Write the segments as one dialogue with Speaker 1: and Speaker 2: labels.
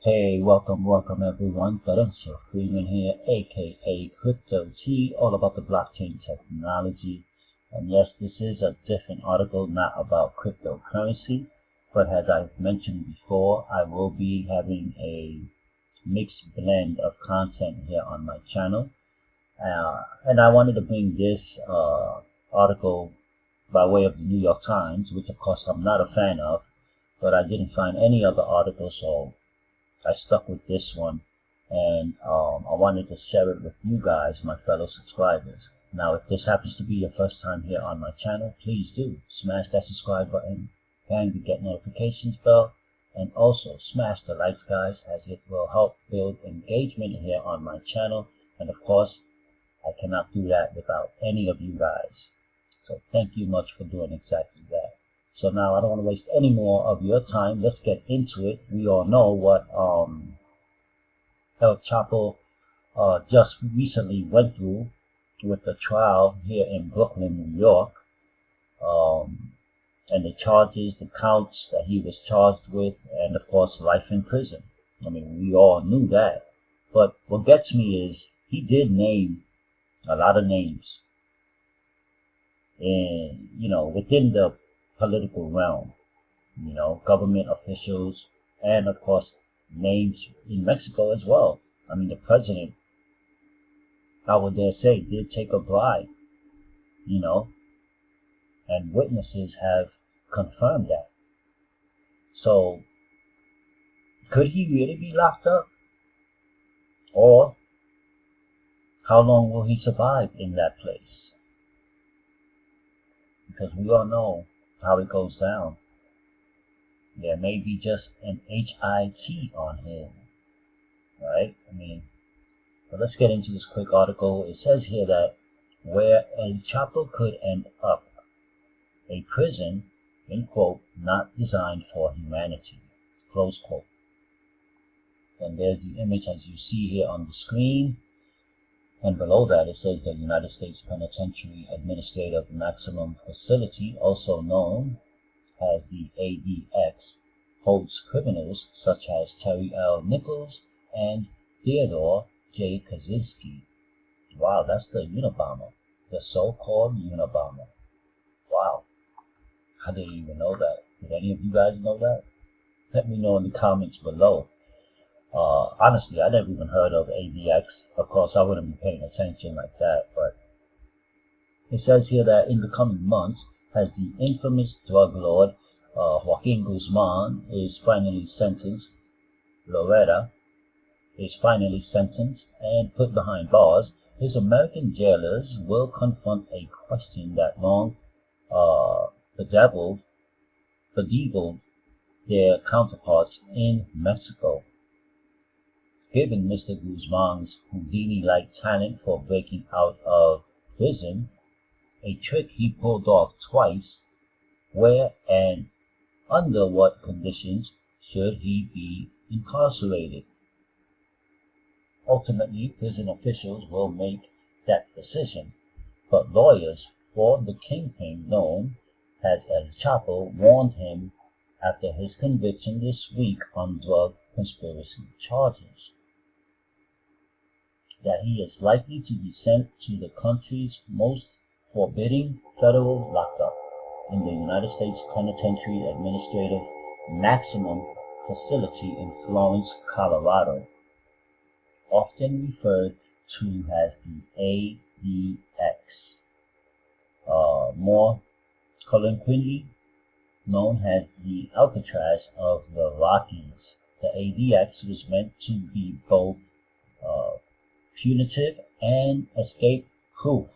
Speaker 1: Hey, welcome everyone. Terence Freeman here, aka Crypto T, all about the blockchain technology. And yes, this is a different article, not about cryptocurrency, but as I've mentioned before, I will be having a mixed blend of content here on my channel. And I wanted to bring this article by way of the New York Times, which of course I'm not a fan of, but I didn't find any other article, so I stuck with this one, and I wanted to share it with you guys, my fellow subscribers. Now, if this happens to be your first time here on my channel, please do smash that subscribe button, bang the get notifications bell, and also smash the likes, guys, as it will help build engagement here on my channel. And of course, I cannot do that without any of you guys. So thank you much for doing exactly that. So now I don't want to waste any more of your time. Let's get into it. We all know what El Chapo just recently went through with the trial here in Brooklyn, New York, and the charges, the counts that he was charged with, and of course life in prison. I mean, we all knew that. But what gets me is he did name a lot of names, and within the political realm, government officials, and of course names in Mexico as well. I mean, the president, I would dare say, did take a bribe, and witnesses have confirmed that. So, could he really be locked up? Or, how long will he survive in that place? Because we all know how it goes down. There may be just an HIT on him, right? I mean, but let's get into this quick article. It says here that where El Chapo could end up, a prison, in quote, not designed for humanity, close quote. And there's the image as you see here on the screen. And below that it says the United States Penitentiary Administrative Maximum Facility, also known as the ADX, holds criminals such as Terry L. Nichols and Theodore J. Kaczynski. Wow, that's the Unabomber, the so-called Unabomber. Wow, I didn't even know that. Did any of you guys know that? Let me know in the comments below. Honestly, I never even heard of ADX. Of course, I wouldn't be paying attention like that, but it says here that in the coming months, as the infamous drug lord Joaquin Guzman is finally sentenced, Loretta is finally sentenced and put behind bars, his American jailers will confront a question that long bedeviled their counterparts in Mexico. Given Mr. Guzman's Houdini-like talent for breaking out of prison, a trick he pulled off twice, where and under what conditions should he be incarcerated? Ultimately, prison officials will make that decision, but lawyers for the kingpin known as El Chapo warned him after his conviction this week on drug conspiracy charges that he is likely to be sent to the country's most forbidding federal lockup in the United States Penitentiary Administrative Maximum Facility in Florence, Colorado, often referred to as the ADX, more colloquially known as the Alcatraz of the Rockies. The ADX was meant to be both punitive and escape-proof,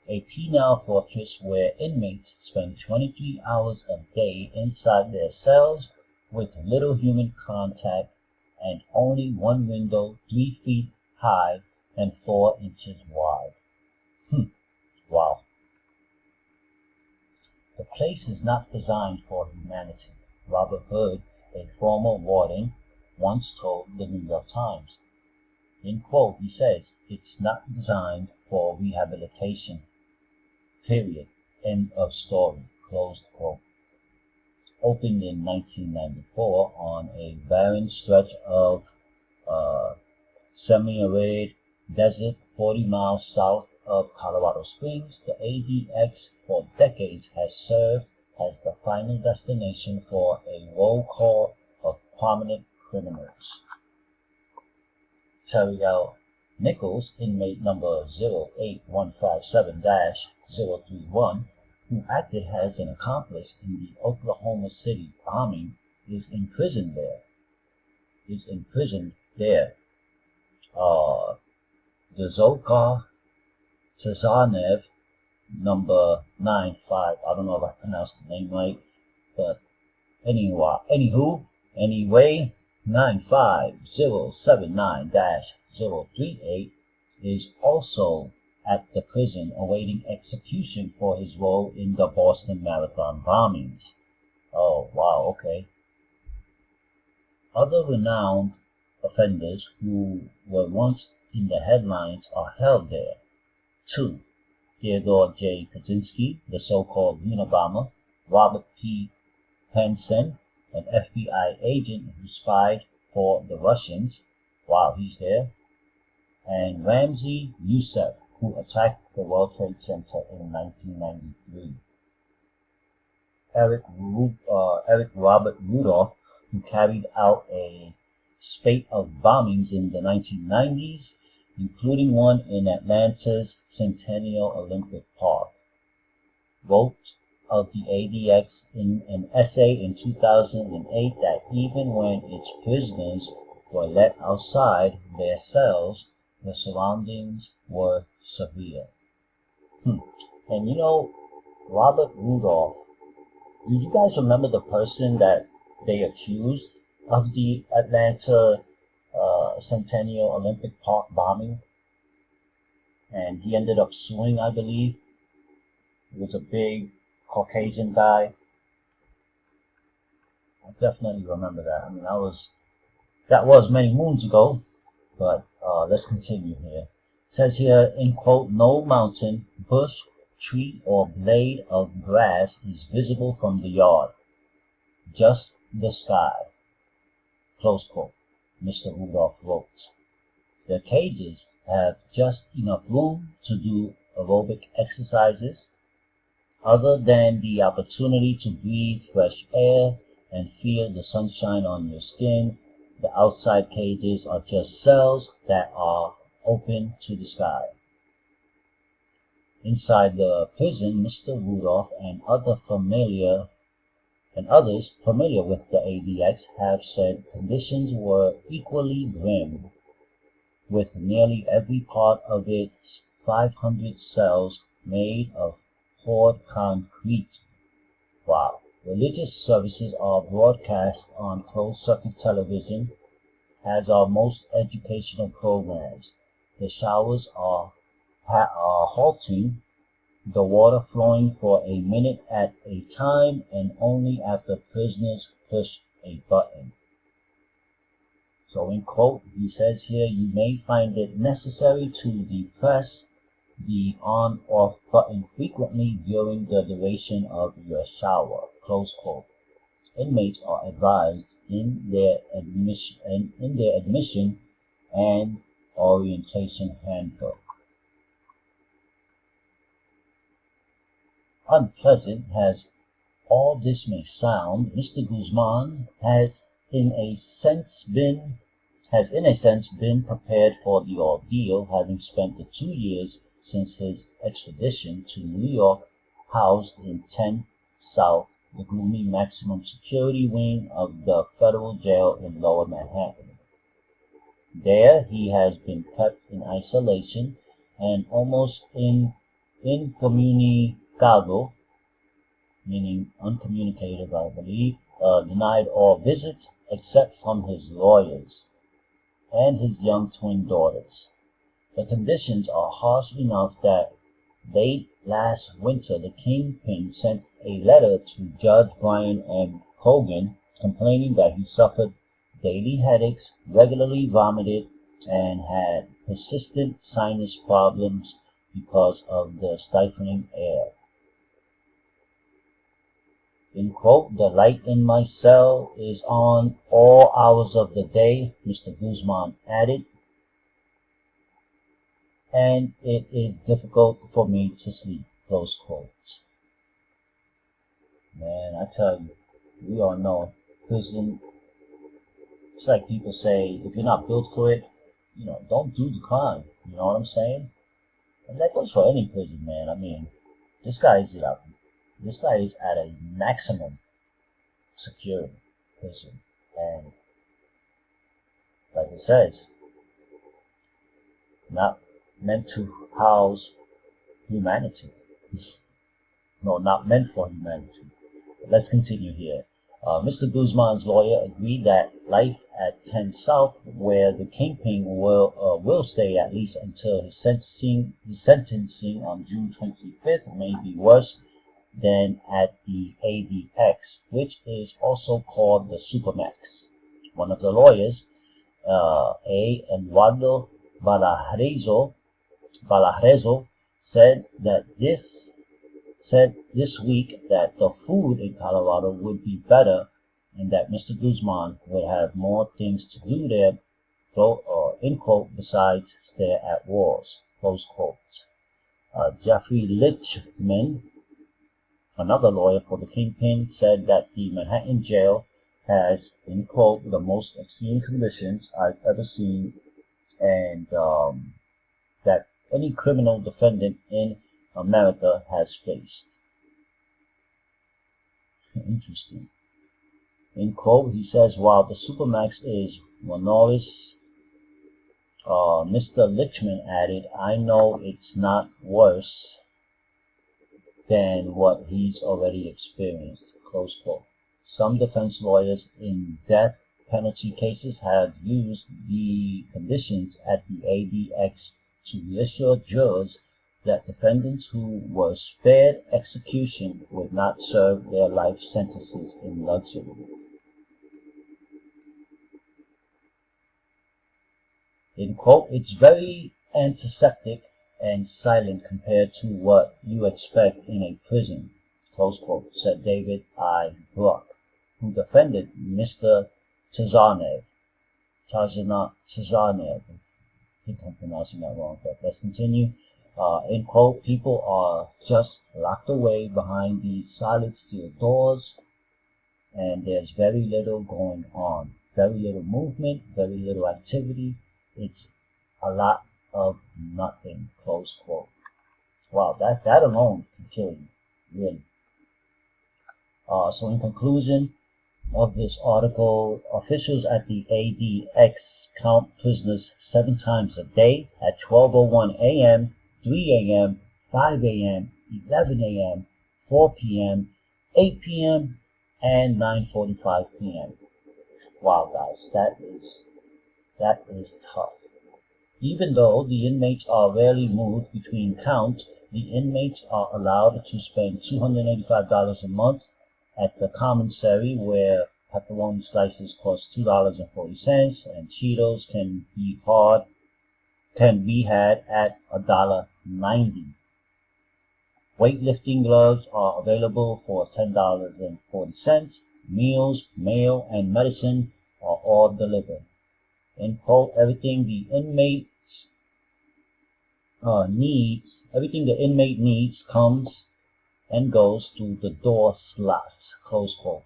Speaker 1: a penal fortress where inmates spend 23 hours a day inside their cells with little human contact and only one window 3 feet high and 4 inches wide. Wow. The place is not designed for humanity, Robert Hood, a former warden, once told the New York Times. In quote, he says, it's not designed for rehabilitation. Period. End of story. Closed quote. opened in 1994 on a barren stretch of semi-arid desert 40 miles south of Colorado Springs. The ADX for decades has served as the final destination for a roll call of prominent criminals. Terry L. Nichols, inmate number 08157-031, who acted as an accomplice in the Oklahoma City bombing, is imprisoned there. Dzhokhar Tsazanev, number 95. I don't know if I pronounced the name right, but anyway, 95079-038 is also at the prison awaiting execution for his role in the Boston Marathon bombings. Oh, wow, okay. Other renowned offenders who were once in the headlines are held there. 2. Theodore J. Kaczynski, the so-called Unabomber; Robert P. Hansen, an FBI agent who spied for the Russians. Wow, he's there. And Ramzi Youssef, who attacked the World Trade Center in 1993. Eric Robert Rudolph, who carried out a spate of bombings in the 1990s, including one in Atlanta's Centennial Olympic Park, wrote of the ADX in an essay in 2008 that even when its prisoners were let outside their cells, the surroundings were severe. And you know, Robert Rudolph, do you guys remember the person that they accused of the Atlanta Centennial Olympic Park bombing? And he ended up suing, I believe. He was a big Caucasian guy. I definitely remember that. I mean, that was many moons ago, but let's continue here. It says here, in quote, "No mountain, bush, tree, or blade of grass is visible from the yard. Just the sky," close quote, Mr. Rudolph wrote. The cages have just enough room to do aerobic exercises. Other than the opportunity to breathe fresh air and feel the sunshine on your skin, the outside cages are just cells that are open to the sky. Inside the prison, Mr. Rudolph and others familiar with the ADX have said conditions were equally grim, with nearly every part of its 500 cells made of poured concrete. Wow. Religious services are broadcast on closed-circuit television, as are most educational programs. The showers are halting, the water flowing for a minute at a time and only after prisoners push a button. So in quote, he says here, "You may find it necessary to depress the on-off button frequently during the duration of your shower," close quote. Inmates are advised in their admission and orientation handbook. Unpleasant as all this may sound, Mr. Guzman has in a sense been prepared for the ordeal, having spent the 2 years since his extradition to New York housed in 10 South, the gloomy maximum security wing of the federal jail in Lower Manhattan. There he has been kept in isolation and almost incommunicado, meaning uncommunicative, I believe, denied all visits except from his lawyers and his young twin daughters. The conditions are harsh enough that late last winter the Kingpin sent a letter to Judge Brian M. Cogan complaining that he suffered daily headaches, regularly vomited, and had persistent sinus problems because of the stifling air. In quote, the light in my cell is on all hours of the day, Mr. Guzman added, and it is difficult for me to sleep, close quotes. Man, I tell you, we all know prison, it's like people say, if you're not built for it, don't do the crime. You know what I'm saying? And that goes for any prison, man. I mean, this guy is at a maximum security prison. And like it says, not meant to house humanity. No, not meant for humanity. But let's continue here. Mr. Guzman's lawyer agreed that life at 10 South, where the kingpin will stay at least until his sentencing on June 25th, may be worse than at the ADX, which is also called the Supermax. One of the lawyers, A. Eduardo Valajrezo, said this week that the food in Colorado would be better and that Mr. Guzman would have more things to do there, in quote, besides stare at walls, close quote. Jeffrey Lichtman, another lawyer for the kingpin, said that the Manhattan jail has, in quote, the most extreme conditions I've ever seen, and that any criminal defendant in America has faced. Interesting. In quote, he says, while the Supermax is onerous, Mr. Lichtman added, I know it's not worse than what he's already experienced, close quote. Some defense lawyers in death penalty cases have used the conditions at the ADX to reassure jurors that defendants who were spared execution would not serve their life sentences in luxury. In quote, it's very antiseptic and silent compared to what you expect in a prison, close quote, said David I. Bruck, who defended Mr. Tazanev. I think I'm pronouncing that wrong, but let's continue. In quote, people are just locked away behind these solid steel doors, and there's very little going on. Very little movement, very little activity. It's a lot of nothing, close quote. Wow, that alone can kill you, really. So in conclusion of this article, officials at the ADX count prisoners 7 times a day at 12:01 a.m., 3 a.m., 5 a.m., 11 a.m., 4 p.m., 8 p.m., and 9:45 p.m. Wow, guys, that is tough. Even though the inmates are rarely moved between counts, the inmates are allowed to spend $285 a month at the commissary, where pepperoni slices cost $2.40 and Cheetos can be had at $1.90. Weightlifting gloves are available for $10.40. Meals, mail, and medicine are all delivered. In quote, everything the inmate needs comes and goes through the door slots, close quote,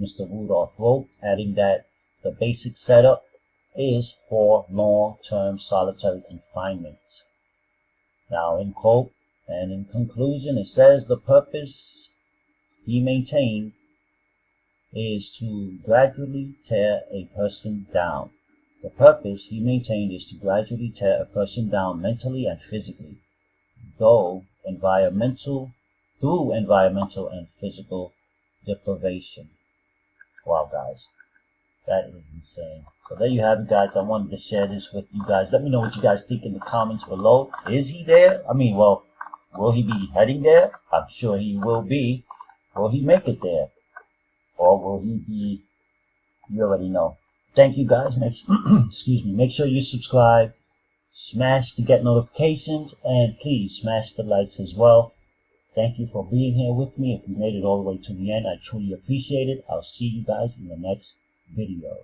Speaker 1: Mr. Rudolph wrote, adding that the basic setup is for long-term solitary confinement. Now, in quote, and in conclusion, it says the purpose he maintained is to gradually tear a person down. The purpose he maintained is to gradually tear a person down mentally and physically, through environmental and physical deprivation. Wow, guys, that is insane. So there you have it, guys. I wanted to share this with you guys. Let me know what you guys think in the comments below. Is he there? I mean, well, will he be heading there? I'm sure he will be. Will he make it there? Or will he be, you already know. Thank you, guys. Excuse me. Make sure you subscribe, smash to get notifications, and please smash the likes as well. Thank you for being here with me. If you made it all the way to the end, I truly appreciate it. I'll see you guys in the next video.